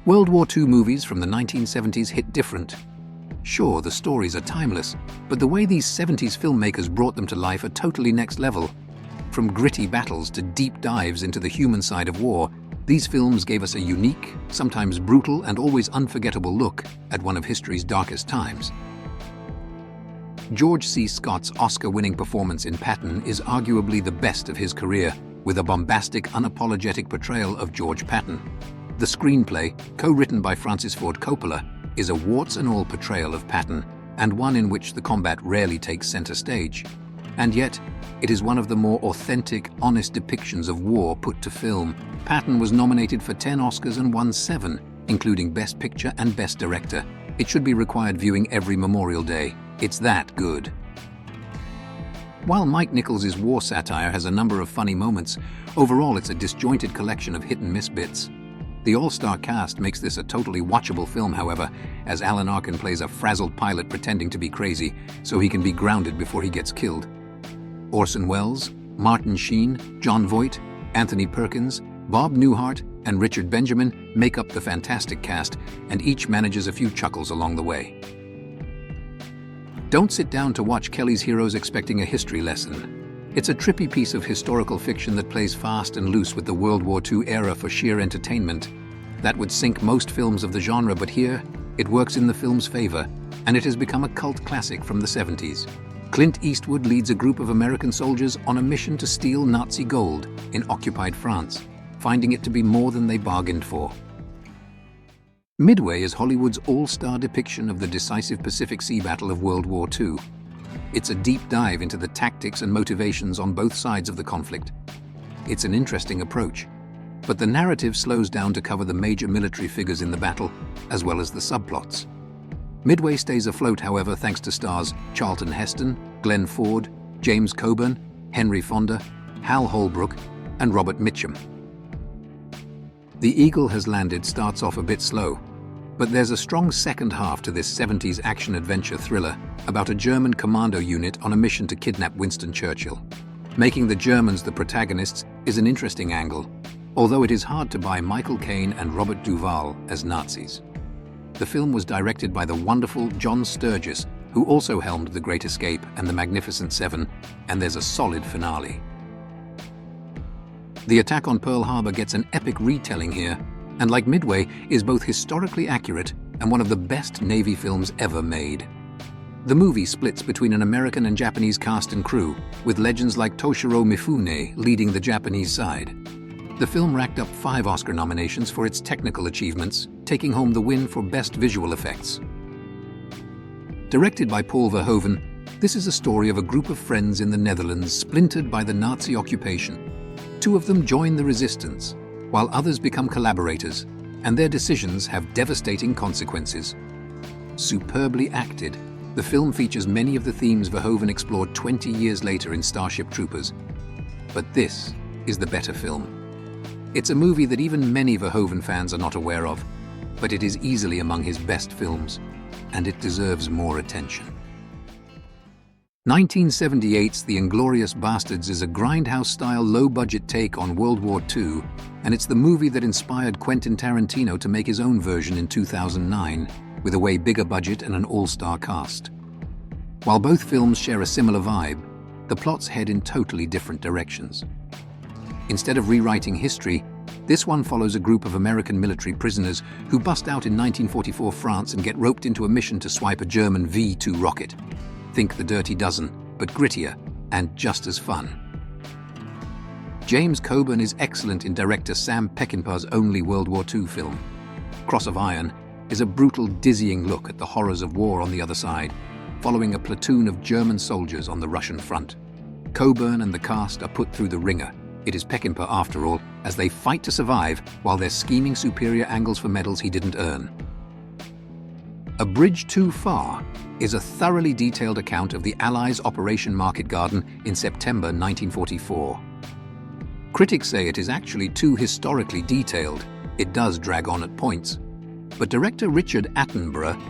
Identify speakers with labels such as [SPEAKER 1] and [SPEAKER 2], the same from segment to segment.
[SPEAKER 1] World War II movies from the 1970s hit different. Sure, the stories are timeless, but the way these 70s filmmakers brought them to life are totally next level. From gritty battles to deep dives into the human side of war, these films gave us a unique, sometimes brutal and always unforgettable look at one of history's darkest times. George C. Scott's Oscar-winning performance in Patton is arguably the best of his career, with a bombastic, unapologetic portrayal of George Patton. The screenplay, co-written by Francis Ford Coppola, is a warts-and-all portrayal of Patton, and one in which the combat rarely takes center stage. And yet, it is one of the more authentic, honest depictions of war put to film. Patton was nominated for 10 Oscars and won 7, including Best Picture and Best Director. It should be required viewing every Memorial Day. It's that good. While Mike Nichols' war satire has a number of funny moments, overall it's a disjointed collection of hit-and-miss bits. The all-star cast makes this a totally watchable film, however, as Alan Arkin plays a frazzled pilot pretending to be crazy so he can be grounded before he gets killed. Orson Welles, Martin Sheen, Jon Voight, Anthony Perkins, Bob Newhart, and Richard Benjamin make up the fantastic cast, and each manages a few chuckles along the way. Don't sit down to watch Kelly's Heroes expecting a history lesson. It's a trippy piece of historical fiction that plays fast and loose with the World War II era for sheer entertainment. That would sink most films of the genre, but here, it works in the film's favor, and it has become a cult classic from the 70s. Clint Eastwood leads a group of American soldiers on a mission to steal Nazi gold in occupied France, finding it to be more than they bargained for. Midway is Hollywood's all-star depiction of the decisive Pacific Sea Battle of World War II. It's a deep dive into the tactics and motivations on both sides of the conflict. It's an interesting approach, but the narrative slows down to cover the major military figures in the battle, as well as the subplots. Midway stays afloat, however, thanks to stars Charlton Heston, Glenn Ford, James Coburn, Henry Fonda, Hal Holbrook, and Robert Mitchum. The Eagle Has Landed starts off a bit slow, but there's a strong second half to this 70s action-adventure thriller about a German commando unit on a mission to kidnap Winston Churchill. Making the Germans the protagonists is an interesting angle, although it is hard to buy Michael Caine and Robert Duvall as Nazis. The film was directed by the wonderful John Sturges, who also helmed The Great Escape and The Magnificent Seven, and there's a solid finale. The attack on Pearl Harbor gets an epic retelling here, and like Midway, is both historically accurate and one of the best Navy films ever made. The movie splits between an American and Japanese cast and crew, with legends like Toshiro Mifune leading the Japanese side. The film racked up 5 Oscar nominations for its technical achievements, taking home the win for Best Visual Effects. Directed by Paul Verhoeven, this is a story of a group of friends in the Netherlands splintered by the Nazi occupation. 2 of them join the resistance, while others become collaborators, and their decisions have devastating consequences. Superbly acted, the film features many of the themes Verhoeven explored 20 years later in Starship Troopers. But this is the better film. It's a movie that even many Verhoeven fans are not aware of, but it is easily among his best films, and it deserves more attention. 1978's The Inglorious Bastards is a grindhouse-style, low-budget take on World War II, and it's the movie that inspired Quentin Tarantino to make his own version in 2009, with a way bigger budget and an all-star cast. While both films share a similar vibe, the plots head in totally different directions. Instead of rewriting history, this one follows a group of American military prisoners who bust out in 1944 France and get roped into a mission to swipe a German V-2 rocket. Think The Dirty Dozen, but grittier and just as fun. James Coburn is excellent in director Sam Peckinpah's only World War II film. Cross of Iron is a brutal, dizzying look at the horrors of war on the other side, following a platoon of German soldiers on the Russian front. Coburn and the cast are put through the ringer. It is Peckinpah, after all, as they fight to survive while they're scheming superior angles for medals he didn't earn. A Bridge Too Far is a thoroughly detailed account of the Allies' Operation Market Garden in September 1944. Critics say it is actually too historically detailed. It does drag on at points. But director Richard Attenborough,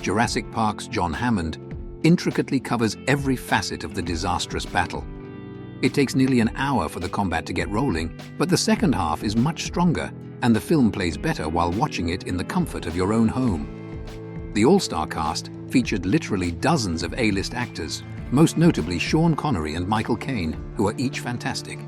[SPEAKER 1] Jurassic Park's John Hammond, intricately covers every facet of the disastrous battle. It takes nearly an hour for the combat to get rolling, but the second half is much stronger, and the film plays better while watching it in the comfort of your own home. The all-star cast featured literally dozens of A-list actors, most notably Sean Connery and Michael Caine, who are each fantastic.